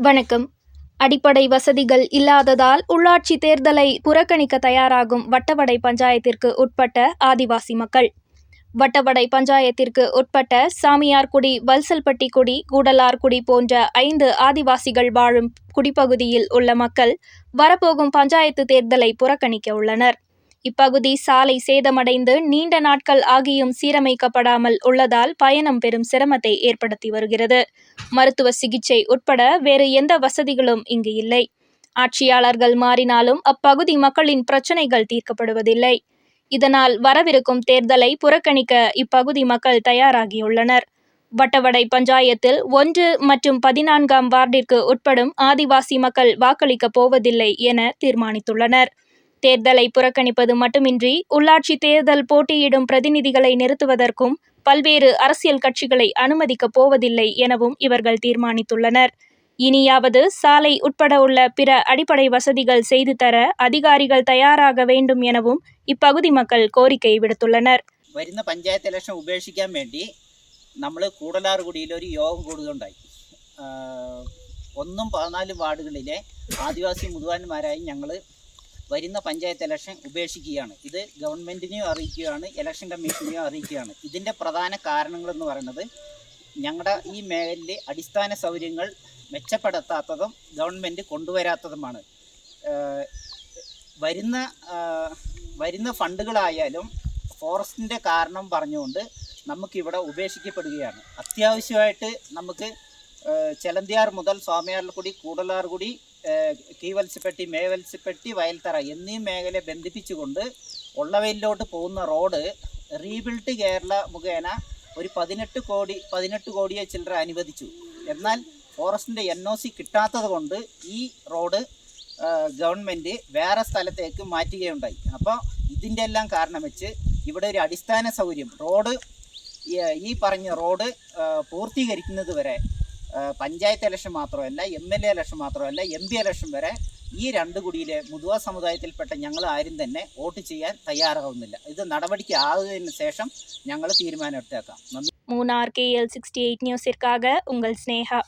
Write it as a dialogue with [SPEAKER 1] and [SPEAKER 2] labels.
[SPEAKER 1] வணக்கம். அடிப்படை வசதிகள் இல்லாததால் உள்ளாட்சி தேர்தலை புறக்கணிக்க தயாராகும் வட்டவடை பஞ்சாயத்திற்கு உட்பட்ட ஆதிவாசி மக்கள். வட்டவடை பஞ்சாயத்திற்கு உட்பட்ட சாமியார்குடி, வல்சல்பட்டிக்குடி, கூடலார்குடி போன்ற 5 ஆதிவாசிகள் வாழும் குடிப்பகுதியில் உள்ள மக்கள் வரப்போகும் பஞ்சாயத்து தேர்தலை புறக்கணிக்க உள்ளனர். இப்பகுதி சாலை சேதமடைந்து நீண்ட நாட்கள் ஆகியும் சீரமைக்கப்படாமல் உள்ளதால் பயணம் பெரும் சிரமத்தை ஏற்படுத்தி வருகிறது. மருத்துவ சிகிச்சை உட்பட வேறு எந்த வசதிகளும் இங்கு இல்லை. ஆட்சியாளர்கள் மாறினாலும் அப்பகுதி மக்களின் பிரச்சினைகள் தீர்க்கப்படுவதில்லை. இதனால் வரவிருக்கும் தேர்தலை புறக்கணிக்க இப்பகுதி மக்கள் தயாராகியுள்ளனர். வட்டவடை பஞ்சாயத்தில் 1 மற்றும் 14ஆம் வார்டிற்கு உட்படும் ஆதிவாசி மக்கள் வாக்களிக்கப் போவதில்லை என தீர்மானித்துள்ளனர். தேர்தலை புறக்கணிப்பது மட்டுமின்றி உள்ளாட்சி தேர்தல் போட்டியிடும் பிரதிநிதிகளை நிறுத்துவதற்கும் பல்வேறு அரசியல் கட்சிகளை அனுமதிக்கப் போவதில்லை எனவும் இவர்கள் தீர்மானித்துள்ளனர். இனியாவது சாலை உட்பட உள்ள பிற அடிப்படை வசதிகள் செய்து தர அதிகாரிகள் தயாராக வேண்டும் எனவும் இப்பகுதி மக்கள் கோரிக்கை விடுத்துள்ளனர்.
[SPEAKER 2] വരുന്ന പഞ്ചായത്ത് ഇലക്ഷൻ ഉപേക്ഷിക്കാൻ വേണ്ടി നമ്മൾ കൂടലാർകുടിയിൽ ഒരു യോഗം കൂടുകയുണ്ടായി. 1ഉം 14 വാർഡുകളിലെ ആദിവാസി മുതുവാന്മാരായി ഞങ്ങൾ വരുന്ന പഞ്ചായത്ത് ഇലക്ഷൻ ഉപേക്ഷിക്കുകയാണ്. ഇത് ഗവൺമെൻറ്റിനെയും അറിയിക്കുകയാണ്, ഇലക്ഷൻ കമ്മീഷനെയും അറിയിക്കുകയാണ്. ഇതിൻ്റെ പ്രധാന കാരണങ്ങളെന്ന് പറയുന്നത് ഞങ്ങളുടെ ഈ മേഖലയിൽ അടിസ്ഥാന സൗകര്യങ്ങൾ മെച്ചപ്പെടുത്താത്തതും ഗവൺമെൻറ് കൊണ്ടുവരാത്തതുമാണ്. വരുന്ന ഫണ്ടുകളായാലും ഫോറസ്റ്റിൻ്റെ കാരണം പറഞ്ഞുകൊണ്ട് നമുക്കിവിടെ ഉപേക്ഷിക്കപ്പെടുകയാണ്. അത്യാവശ്യമായിട്ട് നമുക്ക് ചെലന്തിയാർ മുതൽ സ്വാമിയാർകുടി, കൂടലാർകുടി, കീവത്സ്യപ്പെട്ടി, മേവത്സ്യപ്പെട്ടി, വയൽത്തറ എന്നീ മേഖലയെ ബന്ധിപ്പിച്ചുകൊണ്ട് ഉള്ളവയിലോട്ട് പോകുന്ന റോഡ് റീബിൽഡ് കേരള മുഖേന ഒരു 18 കോടിയെ ചില്ലറ അനുവദിച്ചു. എന്നാൽ ഫോറസ്റ്റിൻ്റെ NOC കിട്ടാത്തത് കൊണ്ട് ഈ റോഡ് ഗവൺമെൻറ് വേറെ സ്ഥലത്തേക്ക് മാറ്റുകയുണ്ടായി. അപ്പോൾ ഇതിൻ്റെ എല്ലാം കാരണം വെച്ച് ഇവിടെ ഒരു അടിസ്ഥാന സൗകര്യം റോഡ് ഈ പറഞ്ഞ റോഡ് പൂർത്തീകരിക്കുന്നത് വരെ പഞ്ചായത്ത് ഇലക്ഷൻ മാത്രമല്ല, MLA ഇലക്ഷൻ മാത്രമല്ല, MP ഇലക്ഷൻ വരെ ഈ 2 കുടിയിലെ മുതുവ സമുദായത്തിൽപ്പെട്ട ഞങ്ങൾ ആരും തന്നെ വോട്ട് ചെയ്യാൻ തയ്യാറാവുന്നില്ല. ഇത് നടപടിക്ക് ആകുന്നതിന് ശേഷം ഞങ്ങൾ തീരുമാനം എടുത്തേക്കാം. നന്ദി.
[SPEAKER 1] மூனார் KL68 நியூஸிற்காக உங்கள் ஸ்னேகா.